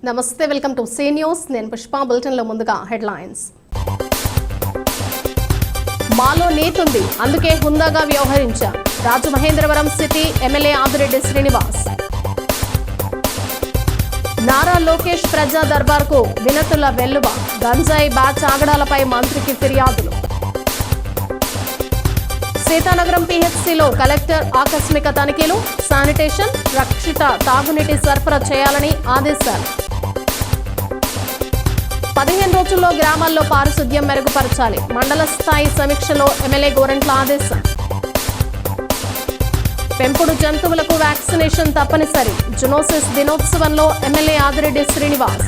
నమస్తే, welcome to see news. నేను పుష్ప. బులెటిన్లో ముందుగా హెడ్లైన్స్. మాలో నీతుంది, అందుకే హుందాగా వ్యవహరించాం. Rajamahendravaram city MLA Adireddy Srinivas. నారా లోకేష్ ప్రజా దర్బార్కు వినతుల వెల్లువ. గంజాయి బ్యాచ్ ఆగడాలపై మంత్రికి ఫిర్యాదులు. సీతానగరం పీహెచ్సీలో కలెక్టర్ ఆకస్మిక తనిఖీలు. శానిటేషన్, రక్షిత తాగునీటి సరఫరా చేయాలని ఆదేశాలు. 15 రోజుల్లో గ్రామాల్లో పారిశుద్ధ్యం మెరుగుపరచాలి. మండల స్థాయి సమీక్షలో ఎమ్మెల్యే గోరంట్ల ఆదేశం. పెంపుడు జంతువులకు వ్యాక్సినేషన్ తప్పనిసరి. జునోసిస్ దినోత్సవంలో ఎమ్మెల్యే ఆదిరెడ్డి శ్రీనివాస్.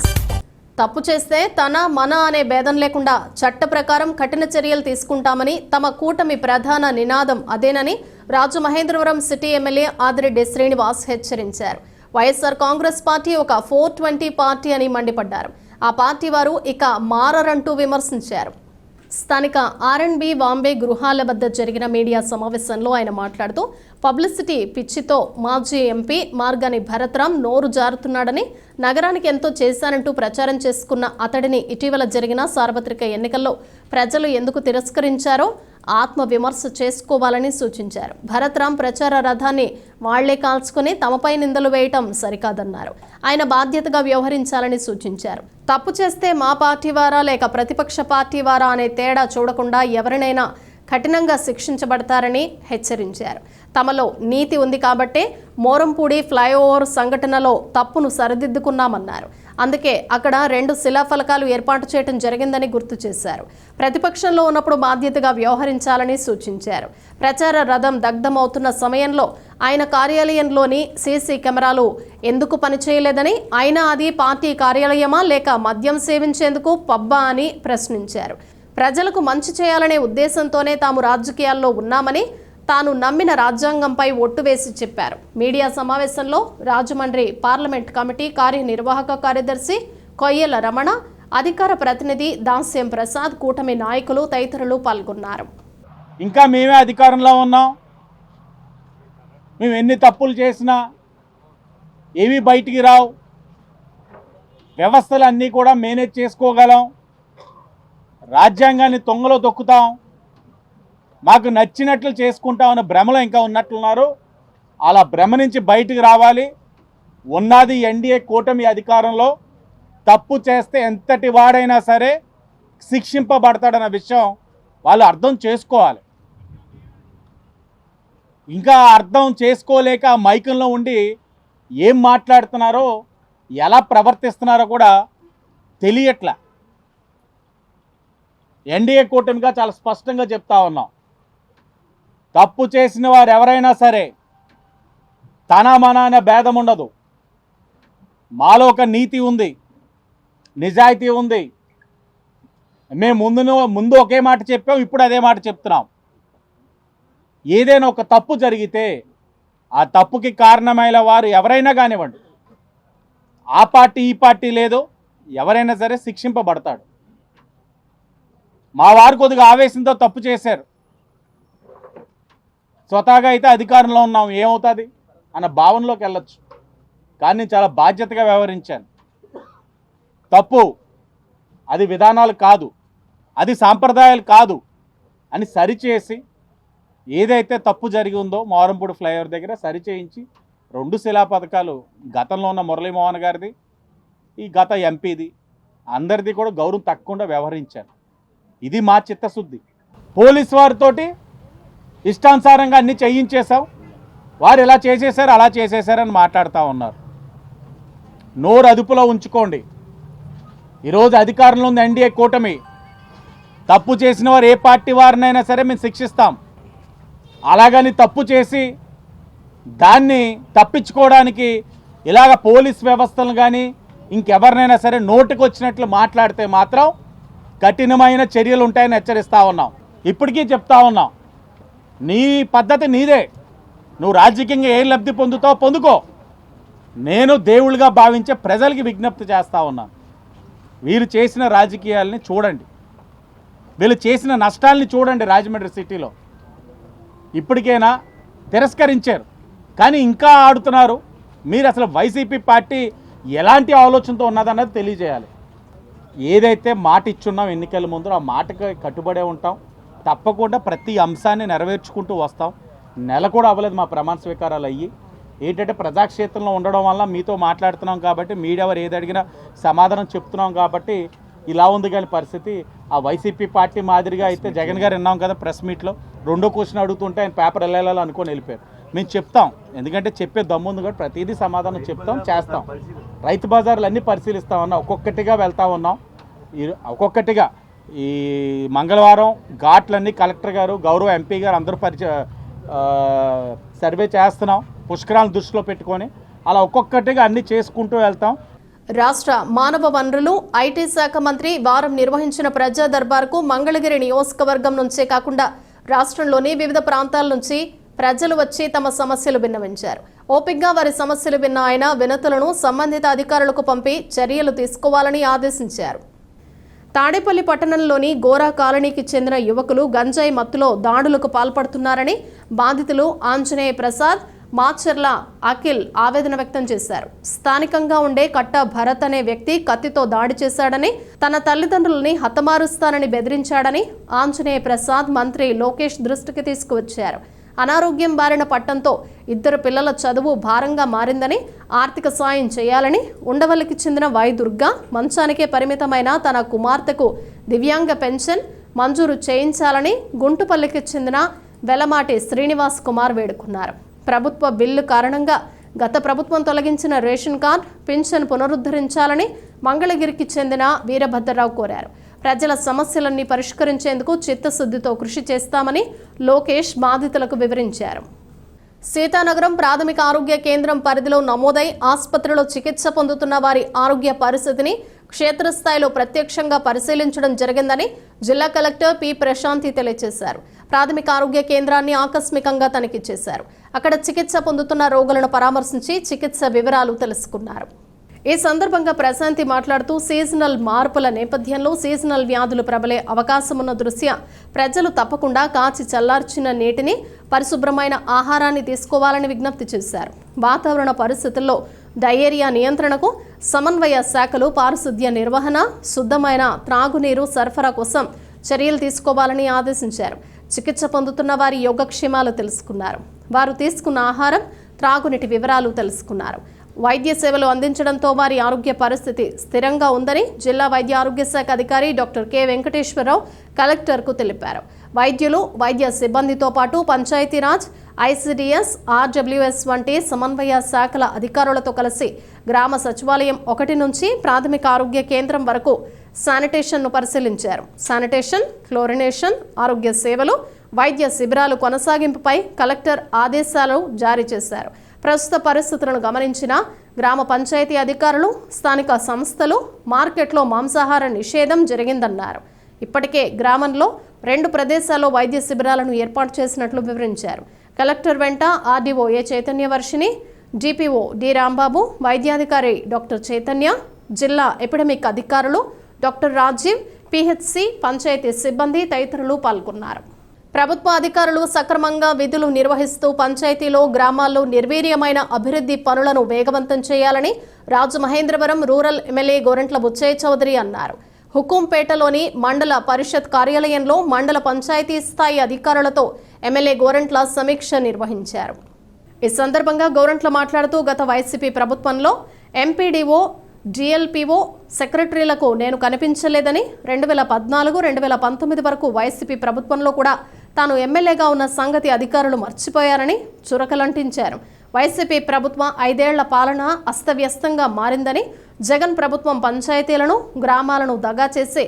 తప్పు చేస్తే తన మన అనే భేదం లేకుండా చట్ట ప్రకారం కఠిన చర్యలు తీసుకుంటామని తమ కూటమి ప్రధాన నినాదం అదేనని రాజమహేంద్రవరం సిటీ ఎమ్మెల్యే ఆదిరెడ్డి శ్రీనివాస్ హెచ్చరించారు. వైఎస్ఆర్ కాంగ్రెస్ పార్టీ ఒక 420 పార్టీ అని మండిపడ్డారు. ఆ పార్టీ వారు ఇక మారరంటూ విమర్శించారు. స్థానిక R&B బాంబే గృహాల వద్ద జరిగిన మీడియా సమావేశంలో ఆయన మాట్లాడుతూ పబ్లిసిటీ పిచ్చితో మాజీ ఎంపీ మార్గాని భరత్రాం నోరు జారుతున్నాడని, నగరానికి ఎంతో చేశానంటూ ప్రచారం చేసుకున్న అతడిని ఇటీవల జరిగిన సార్వత్రిక ఎన్నికల్లో ప్రజలు ఎందుకు తిరస్కరించారో ఆత్మ విమర్శ చేసుకోవాలని సూచించారు. భరత్రాం ప్రచార రథాన్ని వాళ్లే కాల్చుకుని తమపై నిందలు వేయటం సరికాదన్నారు. ఆయన బాధ్యతగా వ్యవహరించాలని సూచించారు. తప్పు చేస్తే మా పార్టీ వారా లేక ప్రతిపక్ష పార్టీ వారా అనే తేడా చూడకుండా ఎవరినైనా కఠినంగా శిక్షించబడతారని హెచ్చరించారు. తమలో నీతి ఉంది కాబట్టే మోరంపూడి ఫ్లైఓవర్ సంఘటనలో తప్పును సరిదిద్దుకున్నామన్నారు. అందుకే అక్కడ 2 శిలాఫలకాలు ఏర్పాటు చేయడం జరిగిందని గుర్తు చేశారు. ప్రతిపక్షంలో ఉన్నప్పుడు బాధ్యతగా వ్యవహరించాలని సూచించారు. ప్రచార రథం దగ్ధమవుతున్న సమయంలో ఆయన కార్యాలయంలోని సీసీ కెమెరాలు ఎందుకు పనిచేయలేదని, అయినా అది పార్టీ కార్యాలయమా లేక మద్యం సేవించేందుకు పబ్బా అని ప్రశ్నించారు. ప్రజలకు మంచి చేయాలనే ఉద్దేశంతోనే తాము రాజకీయాల్లో ఉన్నామని, తాను నమ్మిన రాజ్యాంగంపై ఒట్టు వేసి చెప్పారు. మీడియా సమావేశంలో రాజమండ్రి పార్లమెంట్ కమిటీ కార్యనిర్వాహక కార్యదర్శి కొయ్యల రమణ, అధికార ప్రతినిధి దాస్యం ప్రసాద్, కూటమి నాయకులు తదితరులు పాల్గొన్నారు. ఇంకా మేమే అధికారంలో ఉన్నాం. మేము ఎన్ని తప్పులు చేసినా ఏవి బయటికి రావు. వ్యవస్థలు అన్నీ కూడా మేనేజ్ చేసుకోగలం. రాజ్యాంగాన్ని తొంగలో తొక్కుతాం, మాకు నచ్చినట్లు చేసుకుంటామన్న భ్రమలో ఇంకా ఉన్నట్లున్నారు. అలా భ్రమ నుంచి బయటికి రావాలి. ఉన్నది ఎన్డీఏ కూటమి అధికారంలో. తప్పు చేస్తే ఎంతటి వాడైనా సరే శిక్షింపబడతాడన్న విషయం వాళ్ళు అర్థం చేసుకోవాలి. ఇంకా అర్థం చేసుకోలేక మైకంలో ఉండి ఏం మాట్లాడుతున్నారో, ఎలా ప్రవర్తిస్తున్నారో కూడా తెలియట్లా. ఎన్డీఏ కూటమిగా చాలా స్పష్టంగా చెప్తా ఉన్నాం, తప్పు చేసిన వారు ఎవరైనా సరే తన మన అనే భేదం ఉండదు. మాలో ఒక నీతి ఉంది, నిజాయితీ ఉంది. మేము ముందు ఒకే మాట చెప్పాం, ఇప్పుడు అదే మాట చెప్తున్నాం. ఏదైనా ఒక తప్పు జరిగితే ఆ తప్పుకి కారణమైన వారు ఎవరైనా కానివ్వండి, ఆ పార్టీ ఈ పార్టీ లేదు, ఎవరైనా సరే శిక్షింపబడతాడు. మా వారు కొద్దిగా ఆవేశంతో తప్పు చేశారు, స్వతహాగా అయితే అధికారంలో ఉన్నాం, ఏమవుతుంది అన్న భావనలోకి వెళ్ళొచ్చు. కానీ నేను చాలా బాధ్యతగా వ్యవహరించాను. తప్పు అది విధానాలు కాదు, అది సాంప్రదాయాలు కాదు అని సరిచేసి, ఏదైతే తప్పు జరిగి ఉందో మోరంపూడి ఫ్లైఓవర్ దగ్గర సరిచేయించి 2 శిలా పథకాలు, గతంలో ఉన్న మురళీమోహన్ గారిది, ఈ గత ఎంపీది, అందరిది కూడా గౌరవం తక్కకుండా వ్యవహరించాను. ఇది మా చిత్తశుద్ధి. పోలీసు వారితోటి ఇష్టానుసారంగా అన్నీ చేయించేశాం, వారు ఇలా చేసేశారు అలా చేసేశారని మాట్లాడుతూ ఉన్నారు. నోరు అదుపులో ఉంచుకోండి. ఈరోజు అధికారంలో ఉంది ఎన్డీఏ కూటమి. తప్పు చేసిన వారు ఏ పార్టీ వారినైనా సరే మేము శిక్షిస్తాం. అలాగని తప్పు చేసి దాన్ని తప్పించుకోవడానికి ఇలాగ పోలీస్ వ్యవస్థలు కానీ ఇంకెవరినైనా సరే నోటికి వచ్చినట్లు మాట్లాడితే మాత్రం కఠినమైన చర్యలు ఉంటాయని హెచ్చరిస్తూ ఉన్నాం. ఇప్పటికీ చెప్తా ఉన్నాం, నీ పద్ధతి నీదే. నువ్వు రాజకీయంగా ఏ లబ్ధి పొందుతావు పొందుకో. నేను దేవుళ్ళుగా భావించే ప్రజలకి విజ్ఞప్తి చేస్తూ ఉన్నాను, వీరు చేసిన రాజకీయాలని చూడండి, వీళ్ళు చేసిన నష్టాలని చూడండి. రాజమండ్రి సిటీలో ఇప్పటికైనా తిరస్కరించారు, కానీ ఇంకా ఆడుతున్నారు. మీరు అసలు వైసీపీ పార్టీ ఎలాంటి ఆలోచనతో ఉన్నదన్నది తెలియజేయాలి. ఏదైతే మాట ఇచ్చున్నాం ఎన్నికల ముందు ఆ మాటకి కట్టుబడే ఉంటాం. తప్పకుండా ప్రతి అంశాన్ని నెరవేర్చుకుంటూ వస్తాం. నెల కూడా అవ్వలేదు మా ప్రమాణ స్వీకారాలు అయ్యి. ఏంటంటే ప్రజాక్షేత్రంలో ఉండడం వల్ల మీతో మాట్లాడుతున్నాం కాబట్టి, మీడియా వారు ఏది అడిగినా సమాధానం చెప్తున్నాం కాబట్టి ఇలా ఉంది. కానీ పరిస్థితి ఆ వైసీపీ పార్టీ మాదిరిగా అయితే జగన్ గారు విన్నాం కదా ప్రెస్ మీట్లో, రెండో క్వశ్చన్ అడుగుతుంటే ఆయన పేపర్ వెళ్ళాలని అనుకొని వెళ్ళిపోయారు. మేము చెప్తాం, ఎందుకంటే చెప్పే దమ్ముంది కూడా ప్రతిదీ సమాధానం చెప్తాం, చేస్తాం. రైతు బజార్లు అన్నీ పరిశీలిస్తామన్నా ఒక్కొక్కటిగా వెళ్తా ఉన్నాం. ఒక్కొక్కటిగా ఈ మంగళవారం ఘాట్లన్నీ కలెక్టర్ గారు, గౌరవ ఎంపీ గారు అందరూ సర్వే చేస్తున్నాం పుష్కరాలను దృష్టిలో పెట్టుకొని. అలా ఒక్కొక్కటిగా అన్నీ చేసుకుంటూ వెళ్తాం. రాష్ట్ర మానవ వనరులు ఐటీ శాఖ మంత్రి వారం నిర్వహించిన ప్రజా దర్బార్కు మంగళగిరి నియోజకవర్గం నుంచే కాకుండా రాష్ట్రంలోని వివిధ ప్రాంతాల నుంచి ప్రజలు వచ్చి తమ సమస్యలు విన్నవించారు. ఓపికగా వారి సమస్యలు విన్న ఆయన వినతులను సంబంధిత అధికారులకు పంపి చర్యలు తీసుకోవాలని ఆదేశించారు. తాడేపల్లి పట్టణంలోని గోరా కాలనీకి చెందిన యువకులు గంజాయి మత్తులో దాడులకు పాల్పడుతున్నారని బాధితులు ఆంజనేయ ప్రసాద్, మాచర్ల అఖిల్ ఆవేదన వ్యక్తం చేశారు. స్థానికంగా ఉండే కట్ట భరత్ అనే వ్యక్తి కత్తితో దాడి చేశాడని, తన తల్లిదండ్రులని హతమారుస్తానని బెదిరించాడని ఆంజనేయ ప్రసాద్ మంత్రి లోకేష్ దృష్టికి తీసుకువచ్చారు. అనారోగ్యం బారిన పట్టంతో 2 పిల్లల చదువు భారంగా మారిందని, ఆర్థిక సాయం చేయాలని, ఉండవల్లికి చెందిన వై దుర్గా మంచానికే పరిమితమైన తన కుమార్తెకు దివ్యాంగ పెన్షన్ మంజూరు చేయించాలని గుంటుపల్లికి చెందిన వెలమాటి శ్రీనివాస్ కుమార్ వేడుకున్నారు. ప్రభుత్వ బిల్లు కారణంగా గత ప్రభుత్వం తొలగించిన రేషన్ కార్డు, పింఛన్ పునరుద్ధరించాలని మంగళగిరికి చెందిన వీరభద్రరావు కోరారు. ప్రజల సమస్యలన్నీ పరిష్కరించేందుకు చిత్తశుద్ధితో కృషి చేస్తామని లోకేష్ బాధితులకు వివరించారు. సీతానగరం ప్రాథమిక ఆరోగ్య కేంద్రం పరిధిలో నమోదై ఆసుపత్రిలో చికిత్స పొందుతున్న వారి ఆరోగ్య పరిస్థితిని క్షేత్రస్థాయిలో ప్రత్యక్షంగా పరిశీలించడం జరిగిందని జిల్లా కలెక్టర్ పి ప్రశాంతి తెలియజేశారు. ప్రాథమిక ఆరోగ్య కేంద్రాన్ని ఆకస్మికంగా తనిఖీ చేశారు. అక్కడ చికిత్స పొందుతున్న రోగులను పరామర్శించి చికిత్స వివరాలు తెలుసుకున్నారు. ఈ సందర్భంగా ప్రశాంతి మాట్లాడుతూ సీజనల్ మార్పుల నేపథ్యంలో సీజనల్ వ్యాధులు ప్రబలే అవకాశం ఉన్న దృష్ట్యా ప్రజలు తప్పకుండా కాచి చల్లార్చిన నీటిని, పరిశుభ్రమైన ఆహారాన్ని తీసుకోవాలని విజ్ఞప్తి చేశారు. వాతావరణ పరిస్థితుల్లో డయేరియా నియంత్రణకు సమన్వయ శాఖలు పారిశుద్ధ్య నిర్వహణ, శుద్ధమైన త్రాగునీరు సరఫరా కోసం చర్యలు తీసుకోవాలని ఆదేశించారు. చికిత్స పొందుతున్న వారి యోగక్షేమాలు తెలుసుకున్నారు. వారు తీసుకున్న ఆహారం, త్రాగునీటి వివరాలు తెలుసుకున్నారు. వైద్య సేవలు అందించడంతో వారి ఆరోగ్య పరిస్థితి స్థిరంగా ఉందని జిల్లా వైద్య ఆరోగ్య శాఖ అధికారి డాక్టర్ కె వెంకటేశ్వరరావు కలెక్టర్కు తెలిపారు. వైద్యులు, వైద్య సిబ్బందితో పాటు పంచాయతీరాజ్, ఐసిడిఎస్, ఆర్డబ్ల్యూఎస్ వంటి సమన్వయ శాఖల అధికారులతో కలిసి గ్రామ సచివాలయం 1 నుంచి ప్రాథమిక ఆరోగ్య కేంద్రం వరకు శానిటేషన్ను పరిశీలించారు. శానిటేషన్, క్లోరినేషన్, ఆరోగ్య సేవలు, వైద్య శిబిరాలు కొనసాగింపుపై కలెక్టర్ ఆదేశాలు జారీ చేశారు. ప్రస్తుత పరిస్థితులను గమనించిన గ్రామ పంచాయతీ అధికారులు, స్థానిక సంస్థలు మార్కెట్లో మాంసాహార నిషేధం జరిగిందన్నారు. ఇప్పటికే గ్రామంలో 2 ప్రదేశాల్లో వైద్య శిబిరాలను ఏర్పాటు చేసినట్లు వివరించారు. కలెక్టర్ వెంట RDO A Chaitanyavarshini, DPO D Rambabu, వైద్యాధికారి డాక్టర్ చైతన్య, జిల్లా ఎపిడమిక్ అధికారులు డాక్టర్ రాజీవ్, పిహెచ్సి, పంచాయతీ సిబ్బంది తదితరులు పాల్గొన్నారు. ప్రభుత్వ అధికారులు సక్రమంగా విధులు నిర్వహిస్తూ పంచాయతీలో, గ్రామాల్లో నిర్వీర్యమైన అభివృద్ధి పనులను వేగవంతం చేయాలని రాజమహేంద్రవరం రూరల్ ఎమ్మెల్యే గోరంట్ల బుచ్చయ్య చౌదరి అన్నారు. హుకుంపేటలోని మండల పరిషత్ కార్యాలయంలో మండల పంచాయతీ స్థాయి అధికారులతో ఎమ్మెల్యే గోరంట్ల సమీక్ష నిర్వహించారు. ఈ సందర్భంగా గోరంట్ల మాట్లాడుతూ గత వైసీపీ ప్రభుత్వంలో ఎంపీడీఓ, డిఎల్పీఓ, సెక్రటరీలకు నేను కనిపించలేదని, 2014, 2019 వరకు వైసీపీ ప్రభుత్వంలో కూడా తాను ఎమ్మెల్యేగా ఉన్న సంగతి అధికారులు మర్చిపోయారని చురకలంటించారు. వైసీపీ ప్రభుత్వం 5 ఏళ్ల పాలన అస్తవ్యస్తంగా మారిందని, జగన్ ప్రభుత్వం పంచాయతీలను, గ్రామాలను దగా చేసి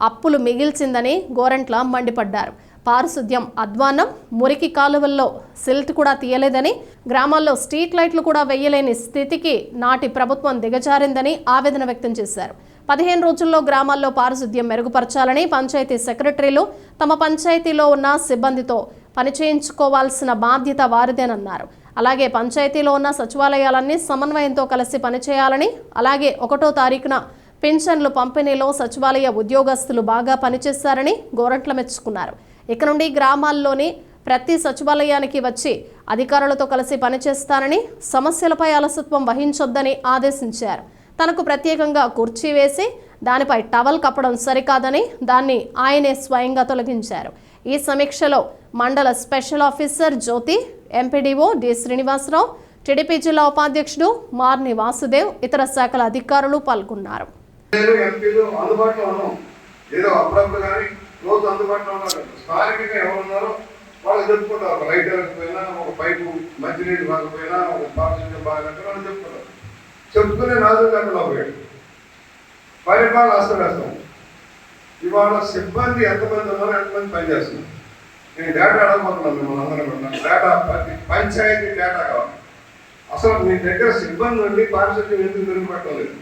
అప్పులు మిగిల్చిందని గోరంట్ల మండిపడ్డారు. పారిశుద్ధ్యం అధ్వాన్నం, మురికి కాలువల్లో సిల్ట్ కూడా తీయలేదని, గ్రామాల్లో స్ట్రీట్ లైట్లు కూడా వేయలేని స్థితికి నాటి ప్రభుత్వం దిగజారిందని ఆవేదన వ్యక్తం చేశారు. 15 రోజుల్లో గ్రామాల్లో పారిశుద్ధ్యం మెరుగుపరచాలని పంచాయతీ సెక్రటరీలు తమ పంచాయతీలో ఉన్న సిబ్బందితో పనిచేయించుకోవాల్సిన బాధ్యత వారిదేనన్నారు. అలాగే పంచాయతీలో ఉన్న సచివాలయాలన్నీ సమన్వయంతో కలిసి పనిచేయాలని, అలాగే 1వ తారీఖున పింఛన్లు పంపిణీలో సచివాలయ ఉద్యోగస్తులు బాగా పనిచేశారని గోరంట్ల మెచ్చుకున్నారు. ఇక నుండి గ్రామాల్లోని ప్రతి సచివాలయానికి వచ్చి అధికారులతో కలిసి పనిచేస్తానని, సమస్యలపై అలసత్వం వహించొద్దని ఆదేశించారు. తనకు ప్రత్యేకంగా కుర్చీ వేసి దానిపై టవల్ కప్పడం సరికాదని దాన్ని ఆయనే స్వయంగా తొలగించారు. ఈ సమీక్షలో మండల స్పెషల్ ఆఫీసర్ జ్యోతి, ఎంపీడీఓ డి శ్రీనివాసరావు, టీడీపీ జిల్లా ఉపాధ్యక్షుడు మార్ని వాసుదేవ్, ఇతర శాఖల అధికారులు పాల్గొన్నారు. ఏదో అప్పుడప్పుడు కానీ రోజు అందుబాటులో ఉన్నారు. స్థానికంగా ఎవరున్నారో వాళ్ళు చెప్పుకుంటారు. ఒక లైట్ వెళ్ళకపోయినా, ఒక పైపు మంచినీళ్ళు బాగపోయినా, ఒక పారిశుద్ధ్యం బాగాలంటే వాళ్ళు చెప్పుకుంటారు. చెప్పుకునే నాదులు లేకుండా పోయాడు. పరిపాలన అస్తవ్యస్తం. ఇవాళ సిబ్బంది ఎంతమంది ఉన్నారో ఎంతమంది పనిచేస్తున్నారు. నేను డేటా అడగబోతున్నాను మిమ్మల్ని అందరం. డేటా పంచాయతీ డేటా కావాలి. అసలు మీ దగ్గర సిబ్బంది నుండి పారిశుద్ధ్యం ఎందుకు మెరుగుపడటం లేదు?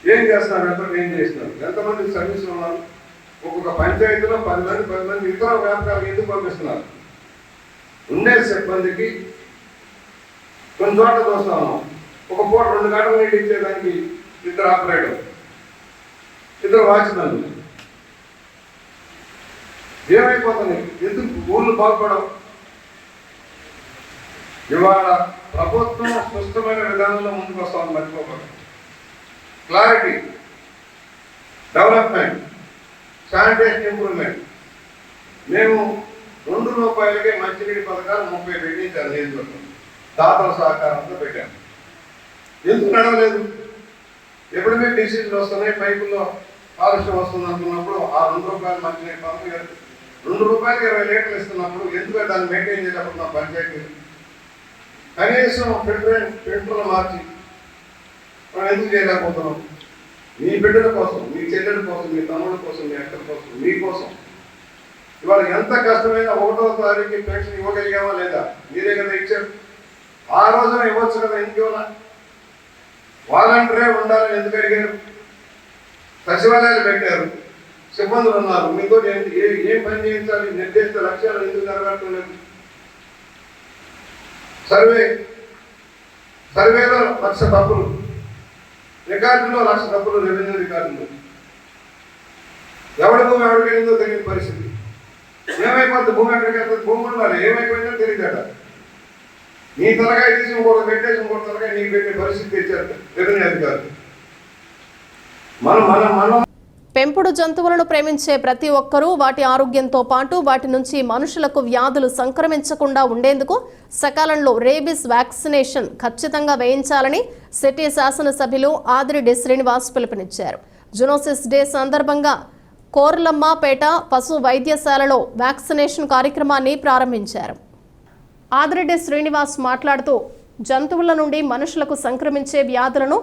ఏం చేస్తున్నారు? ఏం చేస్తున్నారు? ఎంతమంది సర్వీసులు ఉన్నారు? ఒక్కొక్క పంచాయతీలో 10 మంది ఇతర వ్యాపారాలు ఎందుకు పంపిస్తున్నారు? ఉండే సిబ్బందికి కొన్ని చోట్ల చూస్తా ఉన్నాం. ఒక పూట 2 గంటల నీళ్ళు ఇచ్చేదానికి 2 ఆపరేటర్, 2 వాచ్మెన్. ఏమైపోతుంది? ఎందుకు ఊళ్ళు బాగుపడవు? ఇవాళ ప్రభుత్వం స్పష్టమైన విధానంలో ముందుకు వస్తామని మర్చిపోకూడదు. Clarity, development, sanitation improvement. మేము ₹2 మంచినీటి పథకాలు 30 పెట్టించాను. నియోజకవర్గం దాతల సహకారంతో పెట్టాము. ఎందుకు నడవలేదు? ఎప్పుడైతే డిసీజులు వస్తున్నాయి, పైపుల్లో కాలుష్యం వస్తుంది అనుకున్నప్పుడు ఆ ₹2 మంచినీటి పథకం ₹2 20 లీటర్లు ఇస్తున్నప్పుడు ఎందుకు దాన్ని మెయింటైన్ చేయలేకపోతున్నాం? పంచాయతీ కనీసం ఫిల్టర్లు మార్చి మనం ఎందుకు చేయలేకపోతున్నాం? మీ బిడ్డల కోసం, మీ చెల్లెల కోసం, మీ తమ్ముళ్ళ కోసం, మీ అక్కల కోసం, మీకోసం. ఇవాళ ఎంత కష్టమైనా 1వ తారీఖు పెన్షన్ ఇవ్వగలిగామా లేదా? మీరే కదా ఇచ్చారు. ఆ రోజున ఇవ్వచ్చు కదా, ఇంకేమన్నా వాలంటీరే ఉండాలని ఎందుకు అడిగారు? సచివాలయాలు పెట్టారు, సిబ్బందులు ఉన్నారు, మీతో ఏం పని చేయించాలి? నిర్దేశిత లక్ష్యాలు ఎందుకు నెరవేర్చలేదు? సర్వేలో 1,00,000 తప్పులు, రికార్డులో 1,00,000 తప్పులు, రెవెన్యూ రికార్డులు. ఎవరి భూమి ఎవరికి వెళ్ళిందో తెలియని పరిస్థితి. ఏమైపోతుంది? భూమి ఎక్కడికి వెళ్తుంది? భూమి ఉండాలి, ఏమైపోయిందో తెలియదట. నీ తలకాయ తీసి ఇంకోటి పెట్టేసి ఇంకోటి తలకాయ నీకు పెట్టే పరిస్థితి తెచ్చారు రెవెన్యూ అధికారులు. మనం పెంపుడు జంతువులను ప్రేమించే ప్రతి ఒక్కరూ వాటి ఆరోగ్యంతో పాటు వాటి నుంచి మనుషులకు వ్యాధులు సంక్రమించకుండా ఉండేందుకు సకాలంలో రేబీస్ వ్యాక్సినేషన్ ఖచ్చితంగా వేయించాలని సిటీ శాసనసభ్యులు ఆదిరెడ్డి శ్రీనివాస్ పిలుపునిచ్చారు. జునోసిస్ డే సందర్భంగా కోర్లమ్మపేట పశు వైద్యశాలలో వ్యాక్సినేషన్ కార్యక్రమాన్ని ప్రారంభించారు. ఆదిరెడ్డి శ్రీనివాస్ మాట్లాడుతూ జంతువుల నుండి మనుషులకు సంక్రమించే వ్యాధులను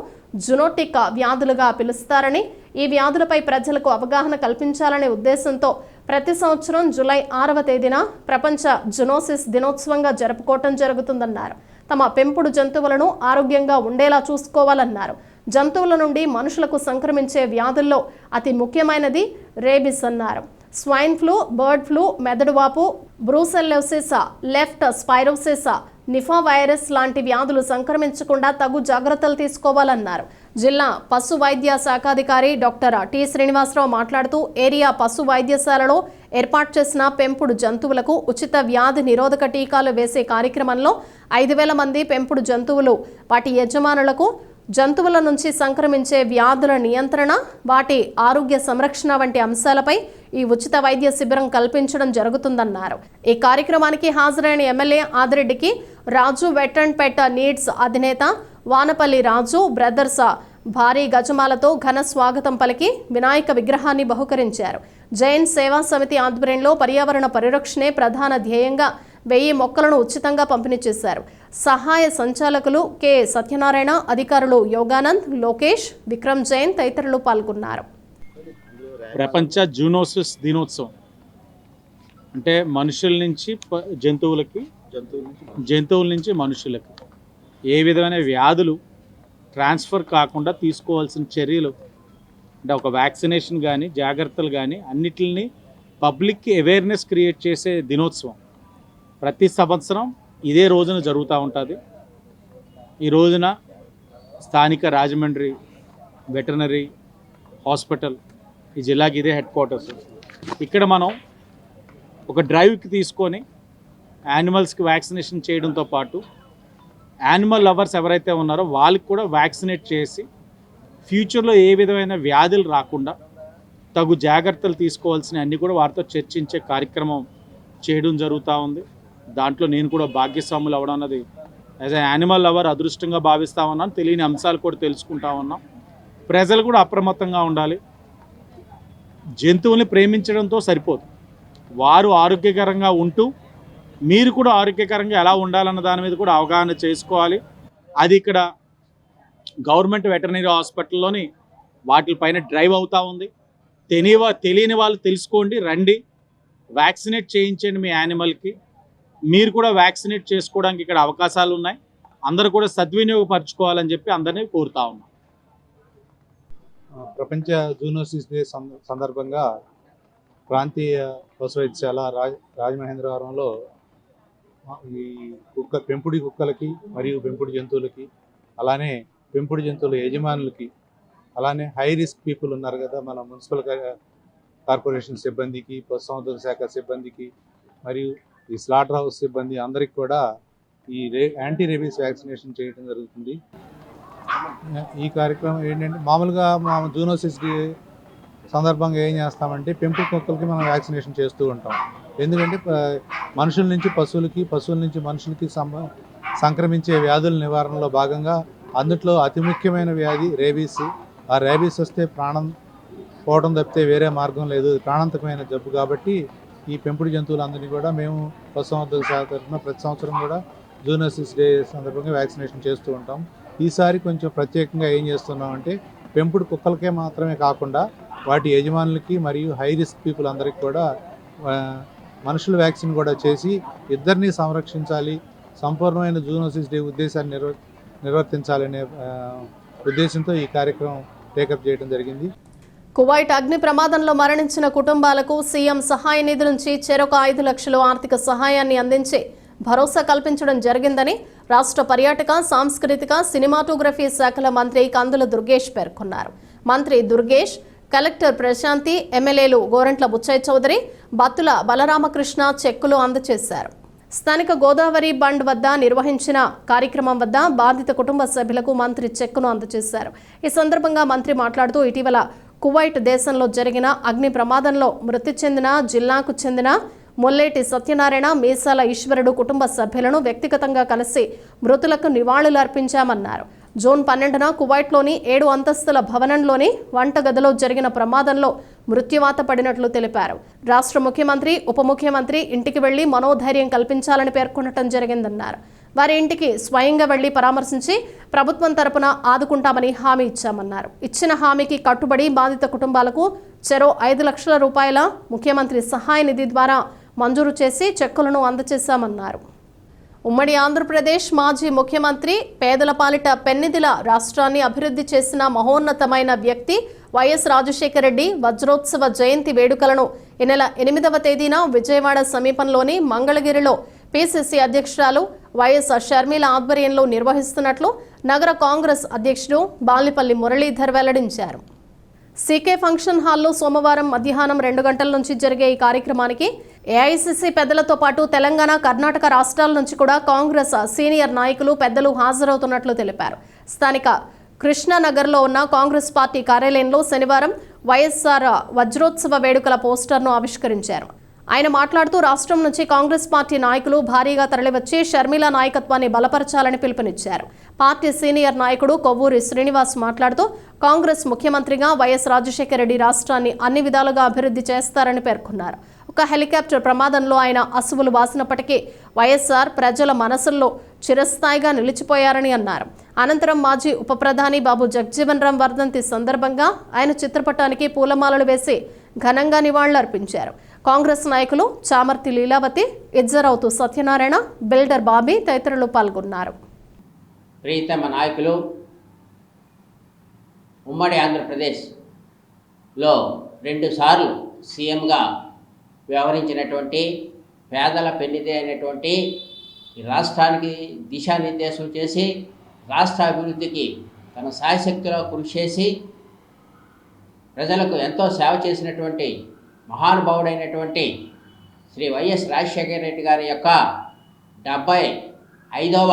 జునోటిక్ వ్యాధులుగా పిలుస్తారని, ఈ వ్యాధులపై ప్రజలకు అవగాహన కల్పించాలనే ఉద్దేశంతో ప్రతి సంవత్సరం జూలై 6వ తేదీన ప్రపంచ జునోసిస్ దినోత్సవంగా జరుపుకోవటం జరుగుతుందన్నారు. తమ పెంపుడు జంతువులను ఆరోగ్యంగా ఉండేలా చూసుకోవాలన్నారు. జంతువుల నుండి మనుషులకు సంక్రమించే వ్యాధుల్లో అతి ముఖ్యమైనది రేబిస్ అన్నారు. స్వైన్ ఫ్లూ, బర్డ్ ఫ్లూ, మెదడువాపు, brucellosis, leptospirosis, Nipah virus లాంటి వ్యాధులు సంక్రమించకుండా తగు జాగ్రత్తలు తీసుకోవాలన్నారు. జిల్లా పశు వైద్య శాఖాధికారి డాక్టర్ టి శ్రీనివాసరావు మాట్లాడుతూ ఏరియా పశు వైద్యశాలలో ఏర్పాటు చేసిన పెంపుడు జంతువులకు ఉచిత వ్యాధి నిరోధక టీకాలు వేసే కార్యక్రమంలో 5,000 మంది పెంపుడు జంతువులు, వాటి యజమానులకు జంతువుల నుంచి సంక్రమించే వ్యాధుల నియంత్రణ, వాటి ఆరోగ్య సంరక్షణ వంటి అంశాలపై ఈ ఉచిత వైద్య శిబిరం కల్పించడం జరుగుతుందన్నారు. ఈ కార్యక్రమానికి హాజరైన ఎమ్మెల్యే ఆదిరెడ్డికి రాజు వెటరన్ పెట్ నీడ్స్ అధినేత వానపల్లి రాజు బ్రదర్స్ భారీ గజమాలతో ఘన స్వాగతం పలికి వినాయక విగ్రహాన్ని బహుకరించారు. జైన్ సేవా సమితి ఆధ్వర్యంలో పర్యావరణ పరిరక్షణే ప్రధాన ధ్యేయంగా 1000 మొక్కలను ఉచితంగా పంపిణీ చేశారు. సహాయ సంచాలకులు కె సత్యనారాయణ, అధికారులు యోగానంద్, లోకేష్, విక్రమ్ జైన్ తదితరులు పాల్గొన్నారు. ప్రపంచ జూనోసిస్ దినోత్సవం అంటే మనుషుల నుంచి జంతువులకి, జంతువుల నుంచి మనుషులకి ఏ విధమైన వ్యాధులు ట్రాన్స్ఫర్ కాకుండా తీసుకోవాల్సిన చర్యలు అంటే ఒక వ్యాక్సినేషన్ కానీ జాగ్రత్తలు కానీ అన్నిటిని పబ్లిక్కి అవేర్నెస్ క్రియేట్ చేసే దినోత్సవం ప్రతి సంవత్సరం ఇదే రోజున జరుగుతూ ఉంటుంది. ఈ రోజున స్థానిక రాజమండ్రి వెటర్నరీ హాస్పిటల్, ఈ జిల్లాకి ఇదే హెడ్ క్వార్టర్స్. ఇక్కడ మనం ఒక డ్రైవ్కి తీసుకొని యానిమల్స్కి వ్యాక్సినేషన్ చేయడంతో పాటు యానిమల్ లవర్స్ ఎవరైతే ఉన్నారో వాళ్ళకి కూడా వ్యాక్సినేట్ చేసి ఫ్యూచర్లో ఏ విధమైన వ్యాధులు రాకుండా తగు జాగ్రత్తలు తీసుకోవాల్సిన అన్నీ కూడా వారితో చర్చించే కార్యక్రమం చేయడం జరుగుతూ ఉంది. దాంట్లో నేను కూడా భాగ్యస్వాములు అవ్వడం అన్నది యాజ్ ఎ యానిమల్ లవర్ అదృష్టంగా భావిస్తూ ఉన్నాను. తెలియని అంశాలు కూడా తెలుసుకుంటా ఉన్నాం. ప్రజలు కూడా అప్రమత్తంగా ఉండాలి. జంతువుల్ని ప్రేమించడంతో సరిపోదు, వారు ఆరోగ్యకరంగా ఉంటూ మీరు కూడా ఆరోగ్యకరంగా ఎలా ఉండాలన్న దాని మీద కూడా అవగాహన చేసుకోవాలి. అది ఇక్కడ గవర్నమెంట్ వెటర్నరీ హాస్పిటల్లోని వాటిపైన డ్రైవ్ అవుతూ ఉంది. తెలియని వాళ్ళు తెలుసుకోండి, రండి, వ్యాక్సినేట్ చేయించండి మీ యానిమల్కి. మీరు కూడా వ్యాక్సినేట్ చేసుకోవడానికి ఇక్కడ అవకాశాలు ఉన్నాయి. అందరూ కూడా సద్వినియోగపరచుకోవాలని చెప్పి అందరినీ కోరుతా ఉన్నాం. ప్రపంచ జూనోసిస్ డే సందర్భంగా ప్రాంతీయ పశు వైద్యశాల రాజమహేంద్రవరంలో ఈ పెంపుడు కుక్కలకి మరియు పెంపుడు జంతువులకి, అలానే పెంపుడు జంతువుల యజమానులకి, అలానే హై రిస్క్ పీపుల్ ఉన్నారు కదా, మన మున్సిపల్ కార్పొరేషన్ సిబ్బందికి, పశుసంవర్ధక శాఖ సిబ్బందికి, మరియు ఈ స్లాటర్ హౌస్ సిబ్బంది అందరికి కూడా ఈ యాంటీ రేబీస్ వ్యాక్సినేషన్ చేయడం జరుగుతుంది. ఈ కార్యక్రమం ఏంటంటే, మామూలుగా మా జూనోసిస్ డే సందర్భంగా ఏం చేస్తామంటే పెంపుడు కుక్కలకి మనం వ్యాక్సినేషన్ చేస్తూ ఉంటాం. ఎందుకంటే మనుషుల నుంచి పశువులకి, పశువుల నుంచి మనుషులకి సంక్రమించే వ్యాధుల నివారణలో భాగంగా అందుట్లో అతి ముఖ్యమైన వ్యాధి రేబీస్. ఆ రేబీస్ వస్తే ప్రాణం పోవడం తప్పితే వేరే మార్గం లేదు, ప్రాణాంతకమైన జబ్బు. కాబట్టి ఈ పెంపుడు జంతువులందరినీ కూడా మేము పశుసంవర్ధక శాఖ తరఫున ప్రతి సంవత్సరం కూడా జూనోసిస్ డే సందర్భంగా వ్యాక్సినేషన్ చేస్తూ ఉంటాం. ఈసారి కొంచెం ప్రత్యేకంగా ఏం చేస్తున్నామంటే పెంపుడు కుక్కలకే మాత్రమే కాకుండా వాటి యజమానులకి మరియు హై రిస్క్ పీపుల్ అందరికీ కూడా మనుషుల వ్యాక్సిన్ కూడా చేసి ఇద్దరిని సంరక్షించాలి, సంపూర్ణమైన జూనోసిస్ డే ఉద్దేశాన్ని నిర్వర్తించాలనే ఉద్దేశంతో ఈ కార్యక్రమం టేకప్ చేయడం జరిగింది. కువైట్ అగ్ని ప్రమాదంలో మరణించిన కుటుంబాలకు సీఎం సహాయ నిధి నుంచి చెరొక 5 లక్షలు ఆర్థిక సహాయాన్ని అందించి భరోసా కల్పించడం జరిగిందని రాష్ట్ర పర్యాటక, సాంస్కృతిక, సినిమాటోగ్రఫీ శాఖల మంత్రి కందుల దుర్గేష్ పేర్కొన్నారు. మంత్రి దుర్గేష్, కలెక్టర్ ప్రశాంతి, ఎమ్మెల్యేలు గోరంట్ల బుచ్చయ్య చౌదరి, బత్తుల బలరామకృష్ణ చెక్కులు అందజేశారు. స్థానిక గోదావరి బండ్ వద్ద నిర్వహించిన కార్యక్రమం వద్ద బాధిత కుటుంబ సభ్యులకు మంత్రి చెక్కును అందజేశారు. ఈ సందర్భంగా మంత్రి మాట్లాడుతూ ఇటీవల కువైట్ దేశంలో జరిగిన అగ్ని ప్రమాదంలో మృతి చెందిన జిల్లాకు చెందిన మొల్లేటి సత్యనారాయణ, మీసాల ఈశ్వరుడు కుటుంబ సభ్యులను వ్యక్తిగతంగా కలిసి మృతులకు నివాళులర్పించామన్నారు. జూన్ 12న కువైట్లోని 7 అంతస్తుల భవనంలోని వంటగదిలో జరిగిన ప్రమాదంలో మృత్యువాత పడినట్లు తెలిపారు. రాష్ట్ర ముఖ్యమంత్రి, ఉప ముఖ్యమంత్రి ఇంటికి వెళ్లి మనోధైర్యం కల్పించాలని పేర్కొనడం జరిగిందన్నారు. వారి ఇంటికి స్వయంగా వెళ్లి పరామర్శించి ప్రభుత్వం తరపున ఆదుకుంటామని హామీ ఇచ్చామన్నారు. ఇచ్చిన హామీకి కట్టుబడి బాధిత కుటుంబాలకు చెరో 5 లక్షల రూపాయల ముఖ్యమంత్రి సహాయ నిధి ద్వారా మంజూరు చేసి చెక్కులను అందజేశామన్నారు. ఉమ్మడి ఆంధ్రప్రదేశ్ మాజీ ముఖ్యమంత్రి, పేదల పాలిట పెన్నిదిల రాష్ట్రాన్ని అభివృద్ధి చేసిన మహోన్నతమైన వ్యక్తి వైఎస్ రాజశేఖర రెడ్డి వజ్రోత్సవ జయంతి వేడుకలను ఈ నెల 8వ తేదీన విజయవాడ సమీపంలోని మంగళగిరిలో పిసిసి అధ్యక్షురాలు వైఎస్ షర్మిల ఆధ్వర్యంలో నిర్వహిస్తున్నట్లు నగర కాంగ్రెస్ అధ్యక్షుడు బాలిపల్లి మురళీధర్ వెల్లడించారు. సీకే ఫంక్షన్ హాల్లో సోమవారం మధ్యాహ్నం 2 గంటల నుంచి జరిగే ఈ కార్యక్రమానికి ఏఐసిసి పెద్దలతో పాటు తెలంగాణ, కర్ణాటక రాష్ట్రాల నుంచి కూడా కాంగ్రెస్ సీనియర్ నాయకులు, పెద్దలు హాజరవుతున్నట్లు తెలిపారు. స్థానిక కృష్ణానగర్లో ఉన్న కాంగ్రెస్ పార్టీ కార్యాలయంలో శనివారం వైఎస్ఆర్ వజ్రోత్సవ వేడుకల పోస్టర్ను ఆవిష్కరించారు. ఆయన మాట్లాడుతూ రాష్ట్రం నుంచి కాంగ్రెస్ పార్టీ నాయకులు భారీగా తరలివచ్చి షర్మిల నాయకత్వాన్ని బలపరచాలని పిలుపునిచ్చారు. పార్టీ సీనియర్ నాయకుడు కొవ్వూరి శ్రీనివాస్ మాట్లాడుతూ కాంగ్రెస్ ముఖ్యమంత్రిగా వైఎస్ రాజశేఖర రెడ్డి రాష్ట్రాన్ని అన్ని విధాలుగా అభివృద్ధి చేస్తారని పేర్కొన్నారు. ఒక హెలికాప్టర్ ప్రమాదంలో ఆయన అసువులు బాసినప్పటికీ వైఎస్ఆర్ ప్రజల మనసుల్లో చిరస్థాయిగా నిలిచిపోయారని అన్నారు. అనంతరం మాజీ ఉప ప్రధాని బాబు జగజ్జీవన్ రామ్ వర్ధంతి సందర్భంగా ఆయన చిత్రపటానికి పూలమాలలు వేసి ఘనంగా నివాళులర్పించారు. కాంగ్రెస్ నాయకులు చామర్తి లీలావతి, ఇజ్జరౌతు సత్యనారాయణ, బిల్డర్ బాబీ తదితరులు పాల్గొన్నారు. ప్రియతమ నాయకులు, ఉమ్మడి ఆంధ్రప్రదేశ్లో 2 సార్లు సీఎంగా వ్యవహరించినటువంటి పేదల పెన్నిధి అయినటువంటి ఈ రాష్ట్రానికి దిశానిర్దేశం చేసి రాష్ట్ర అభివృద్ధికి తన శాయశక్తిలో కృషి చేసి ప్రజలకు ఎంతో సేవ చేసినటువంటి మహానుభావుడైనటువంటి శ్రీ వైఎస్ రాజశేఖర రెడ్డి గారి యొక్క 75వ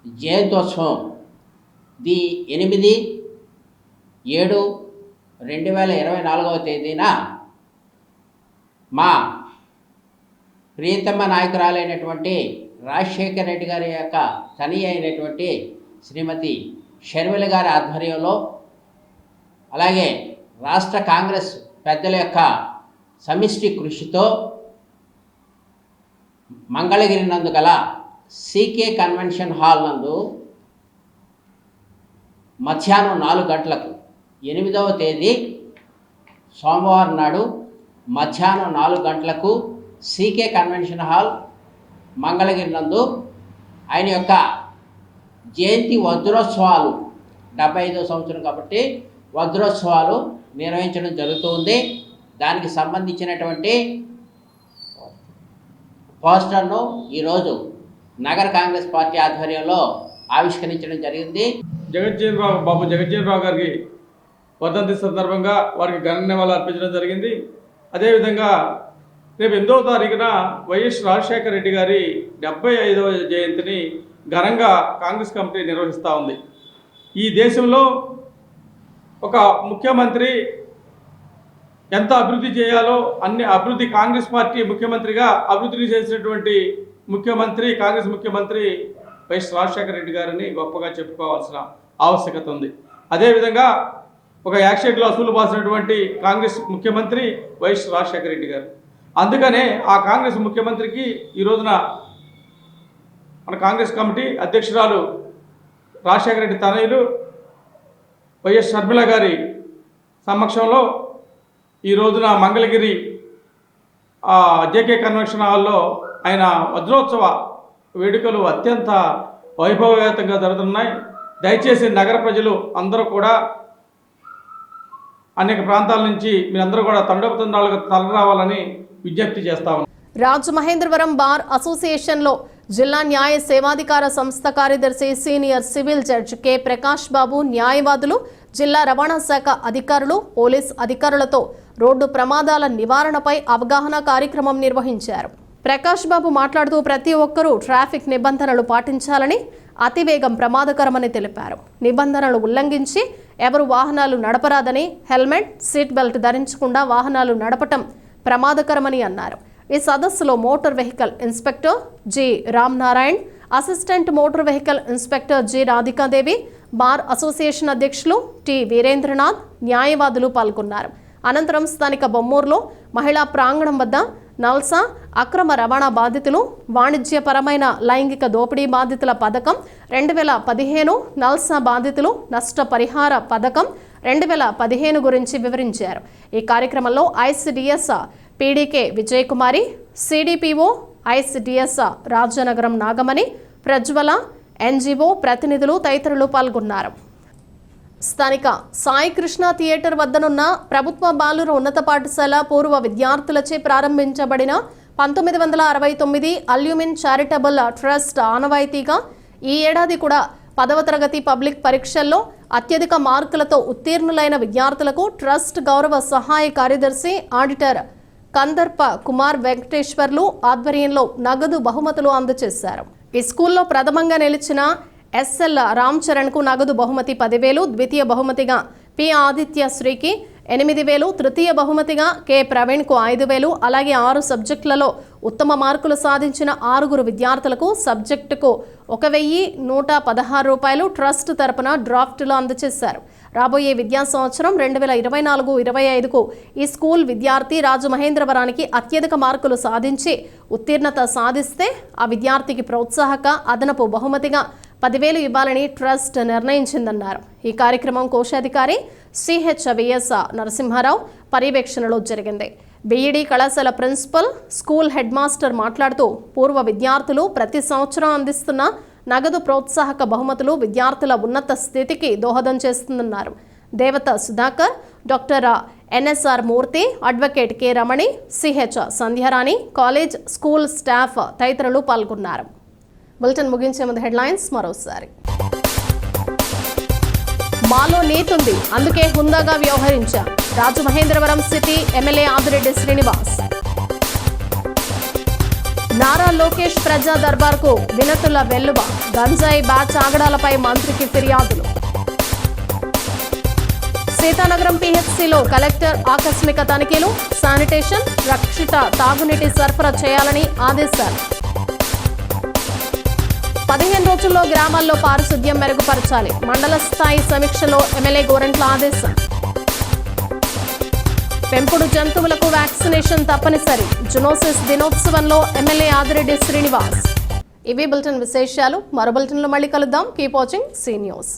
జయంతోత్సవం 8 7/2024 మా ప్రియతమ నాయకురాలైనటువంటి రాజశేఖర రెడ్డి గారి యొక్క తనయ అయినటువంటి శ్రీమతి షర్మిల గారి ఆధ్వర్యంలో, అలాగే రాష్ట్ర కాంగ్రెస్ పెద్దల యొక్క సమిష్టి కృషితో మంగళగిరి నందు గల సీకే కన్వెన్షన్ హాల్ నందు మధ్యాహ్నం 4 గంటలకు 8వ తేదీ సోమవారం నాడు మధ్యాహ్నం 4 గంటలకు సీకే కన్వెన్షన్ హాల్ మంగళగిరి నందు ఆయన యొక్క జయంతి వజ్రోత్సవాలు 75వ సంవత్సరం కాబట్టి వజ్రోత్సవాలు నిర్వహించడం జరుగుతుంది. దానికి సంబంధించినటువంటి పోస్టర్ను ఈరోజు నగర కాంగ్రెస్ పార్టీ ఆధ్వర్యంలో ఆవిష్కరించడం జరిగింది. బాబు జగజ్జీవన్ గారికి వర్ధంతి సందర్భంగా వారికి ఘన నివాళులు అర్పించడం జరిగింది. అదేవిధంగా రేపు 8వ తారీఖున వైఎస్ రాజశేఖర రెడ్డి గారి 75వ జయంతిని ఘనంగా కాంగ్రెస్ కమిటీ నిర్వహిస్తూ ఉంది. ఈ దేశంలో ఒక ముఖ్యమంత్రి ఎంత అభివృద్ధి చేయాలో అన్ని అభివృద్ధి కాంగ్రెస్ పార్టీ ముఖ్యమంత్రిగా అభివృద్ధిని చేసినటువంటి ముఖ్యమంత్రి కాంగ్రెస్ ముఖ్యమంత్రి వైఎస్ రాజశేఖర రెడ్డి గారిని గొప్పగా చెప్పుకోవాల్సిన ఆవశ్యకత ఉంది. అదేవిధంగా ఒక యాక్సిడెంట్ గ్లాసులు బాసినటువంటి కాంగ్రెస్ ముఖ్యమంత్రి వైఎస్ రాజశేఖర రెడ్డి గారు. అందుకనే ఆ కాంగ్రెస్ ముఖ్యమంత్రికి ఈ రోజున మన కాంగ్రెస్ కమిటీ అధ్యక్షురాలు రాజశేఖర రెడ్డి తనయులు వైఎస్ షర్మిల గారి సమక్షంలో ఈ రోజున మంగళగిరి జేకే కన్వెన్షన్ హాల్లో ఆయన వజ్రోత్సవ వేడుకలు అత్యంత వైభవయుతంగా జరుగుతున్నాయి. దయచేసి నగర ప్రజలు అందరూ కూడా అనేక ప్రాంతాల నుంచి మీరందరూ కూడా తండోపతండాలుగా తరలిరావాలని విజ్ఞప్తి చేస్తా ఉన్నాం. రాజమహేంద్రవరం బార్ అసోసియేషన్లో జిల్లా న్యాయ సేవాధికార సంస్థ కార్యదర్శి senior civil judge K Prakash Babu, న్యాయవాదులు, జిల్లా రవాణా శాఖ అధికారులు, పోలీస్ అధికారులతో రోడ్డు ప్రమాదాల నివారణపై అవగాహన కార్యక్రమం నిర్వహించారు. ప్రకాష్ బాబు మాట్లాడుతూ ప్రతి ఒక్కరూ ట్రాఫిక్ నిబంధనలు పాటించాలని, అతివేగం ప్రమాదకరమని తెలిపారు. నిబంధనలు ఉల్లంఘించి ఎవరు వాహనాలు నడపరాదని, హెల్మెట్, సీట్ బెల్ట్ ధరించకుండా వాహనాలు నడపటం ప్రమాదకరమని అన్నారు. ఈ సదస్సులో motor vehicle inspector G Ramnarayan, assistant motor vehicle inspector G Radhikadevi, bar association అధ్యక్షులు టి వీరేంద్రనాథ్, న్యాయవాదులు పాల్గొన్నారు. అనంతరం స్థానిక బొమ్మూరులో మహిళా ప్రాంగణం వద్ద నల్సా అక్రమ రవాణా బాధితులు, వాణిజ్యపరమైన లైంగిక దోపిడీ బాధితుల పథకం 2015, నల్సా బాధితులు నష్టపరిహార పథకం 2015 గురించి వివరించారు. ఈ కార్యక్రమంలో ICDS PDK Vijayakumari, CDPO ICDS Rajanagaram Nagamani, Prajwala, NGO ప్రతినిధులు తదితరులు పాల్గొన్నారు. స్థానిక సాయి కృష్ణ థియేటర్ వద్దనున్న ప్రభుత్వ బాలుర ఉన్నత పాఠశాల పూర్వ విద్యార్థులచే ప్రారంభించబడిన 1969 అల్యూమిన్ చారిటబుల్ ట్రస్ట్ ఆనవాయితీగా ఈ ఏడాది కూడా 10వ తరగతి పబ్లిక్ పరీక్షల్లో అత్యధిక మార్కులతో ఉత్తీర్ణులైన విద్యార్థులకు ట్రస్ట్ గౌరవ సహాయ కార్యదర్శి ఆడిటర్ కందర్ప కుమార్ వెంకటేశ్వర్లు ఆధ్వర్యంలో నగదు బహుమతులు అందజేశారు. ఈ స్కూల్లో ప్రథమంగా నిలిచిన ఎస్ఎల్ రామ్ చరణ్కు నగదు బహుమతి 10,000, ద్వితీయ బహుమతిగా పి ఆదిత్య శ్రీకి 8,000, తృతీయ బహుమతిగా కె ప్రవీణ్కు 5,000, అలాగే 6 సబ్జెక్టులలో ఉత్తమ మార్కులు సాధించిన 6 విద్యార్థులకు సబ్జెక్టుకు 1,116 రూపాయలు ట్రస్ట్ తరపున డ్రాఫ్టులు అందజేశారు. రాబోయే విద్యా సంవత్సరం 2024-25కు ఈ స్కూల్ విద్యార్థి రాజమహేంద్రవరానికి అత్యధిక మార్కులు సాధించి ఉత్తీర్ణత సాధిస్తే ఆ విద్యార్థికి ప్రోత్సాహక అదనపు బహుమతిగా 10,000 ఇవ్వాలని ట్రస్ట్ నిర్ణయించిందన్నారు. ఈ కార్యక్రమం కోశాధికారి సిహెచ్విఎస్ నరసింహారావు పర్యవేక్షణలో జరిగింది. బీఈడీ కళాశాల ప్రిన్సిపల్, స్కూల్ హెడ్ మాస్టర్ మాట్లాడుతూ పూర్వ విద్యార్థులు ప్రతి సంవత్సరం అందిస్తున్న నగదు ప్రోత్సాహక బహుమతులు విద్యార్థుల ఉన్నత స్థితికి దోహదం చేస్తుందన్నారు. Devatha Sudhakar, doctor NSR Murthy, advocate K Ramani, CH Sandhyarani, college school staff తదితరులు పాల్గొన్నారు. బులెటిన్ ముగించే ముందు హెడ్లైన్స్ మరోసారి. మాలో నీతుంది, అందుకే హుందాగా వ్యవహరించాం. Rajamahendravaram city MLA Adireddy Srinivas. నారా లోకేష్ ప్రజా దర్బార్కు వినతుల వెల్లువ, గంజాయి బ్యాచ్ ఆగడాలపై మంత్రికి ఫిర్యాదులు. సీతానగరం పిహెచ్సిలో కలెక్టర్ ఆకస్మిక తనిఖీలు, శానిటేషన్, రక్షిత తాగునీటి సరఫరా చేయాలని ఆదేశాలు. 15 రోజుల్లో గ్రామాల్లో పారిశుద్ధ్యం మెరుగుపరచాలి, మండల స్థాయి సమీక్షలో ఎమ్మెల్యే గోరంట్ల ఆదేశం. పెంపుడు జంతువులకు వ్యాక్సినేషన్ తప్పనిసరి, జునోసిస్ దినోత్సవంలో ఎమ్మెల్యే ఆదిరెడ్డి శ్రీనివాస్. ఇవి బులెటిన్ విశేషాలు. మరో బులెటిన్లో మళ్ళీ కలుద్దాం. Keep watching see news.